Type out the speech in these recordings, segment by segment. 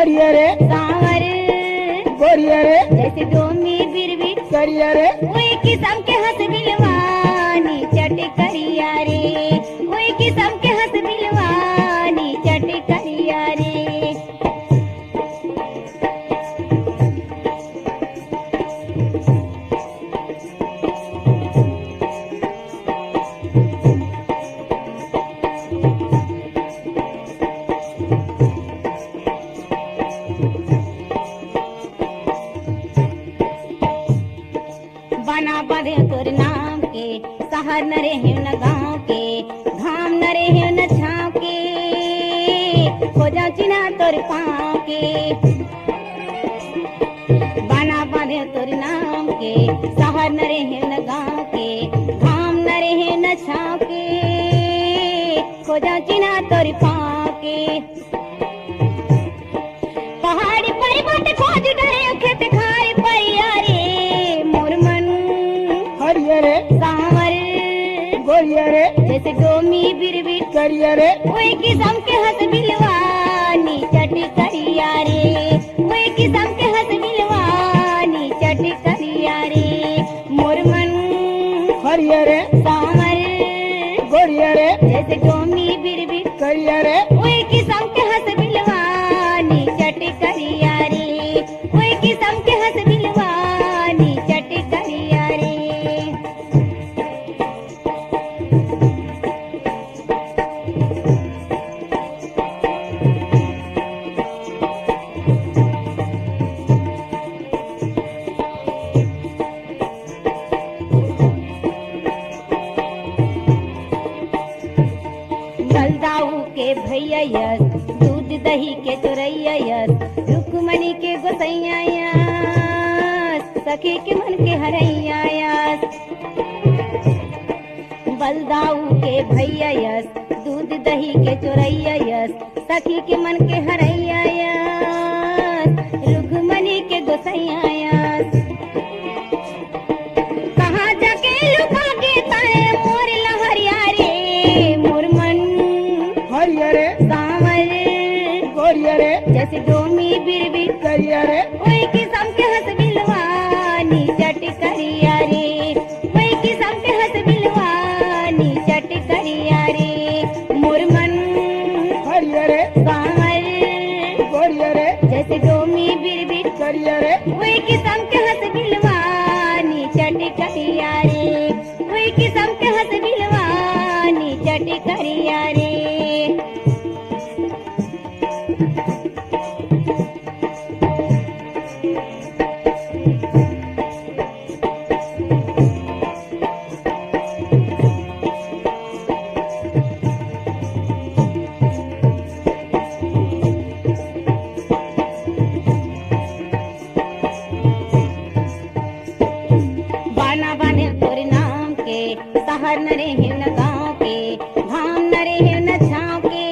हरिया रे सांवर गोरिया रे जैसे डोमी बिरबी करिया रे कोई किस्म के हंस बिलवानी चट करिया रे कोई किस्म के हंस बिलवानी चट करिया रे बना बधे तोर नाम के शहर न रहे न गाँव के घाम न रहे न छाँव के हो जा चिन्हा तोर पाँव के बना बधे तोर नाम के शहर न रहे न गाँव के घाम न रहे न छाँव के हो जा चिन्हा तोर पाँव के पहाड़ी पर्वत खोज डरे खेत खाए परिया रे मोर मन हरिया रे सांवर गोरिया रे जैसे डोमी बिरबी करिया रे कोई किस्म के हंस बिलवानी चट करिया रे कोई किस्म के हंस बिलवानी चट करिया रे मोर मन हरिया रे सांवर गोरिया रे जैसे डोमी बिरबी करिया रे कोई किस्म के हंस बिलवानी चट करिया रे कोई किस्म के हंस बिलवानी चट करिया रे बलदाऊ के भैया यस दूध दही के चोरैया यस रुक्मणी के गोसैया यस सखी के मन के हरैया यस बलदाऊ के भैया यस दूध दही के चोरैया यस सखी के मन के हरैया यस रुक्मणी के गोसैया यस कहाँ जाके लुका के ताए मोर लहरिया रे मोर मन हरिया रे सांवर गोरिया रे जैसे डोमी बिरबी करिया रे कोई किस्म के हंस बिलवानी चट करिया रे कोई किस्म के हंस बिलवानी चट करिया रे मोर मन हरिया रे सांवर गोरिया रे जैसे डोमी बिरबी करिया रे कोई किस्म के हंस बिलवानी चट करिया रे कोई किस्म के हंस बिलवानी चट करिया रे बाना बाने तोर नाम के शहर न रहे न गाँव के घाम न रहे न छाँव के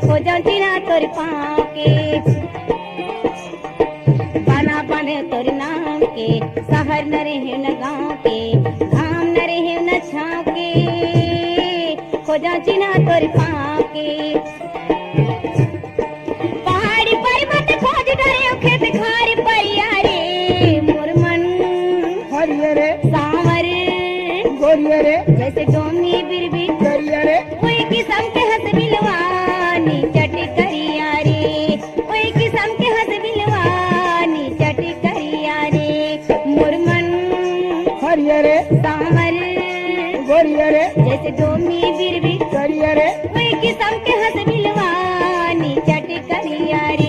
हो जा चिन्हा तोर पाँव के बाना बाने तोर नाम के शहर न रहे न गाँव के घाम न रहे न छाँव के हो जा चिन्हा तोर पाँव के पहाड़ी पर्वत खोज डरे खेत खार परिया रे मोर मन हरिया रे सांवर गोरिया रे जैसे डोमी बिरबी करिया रे कोई किस्म के हंस बिलवानी चट करिया रे कोई किस्म के हंस बिलवानी चट करिया रे मोर मन हरिया रे सांवर गोरिया रे जैसे डोमी बिरबी करिया रे कोई किस्म के हंस बिलवानी चट करिया रे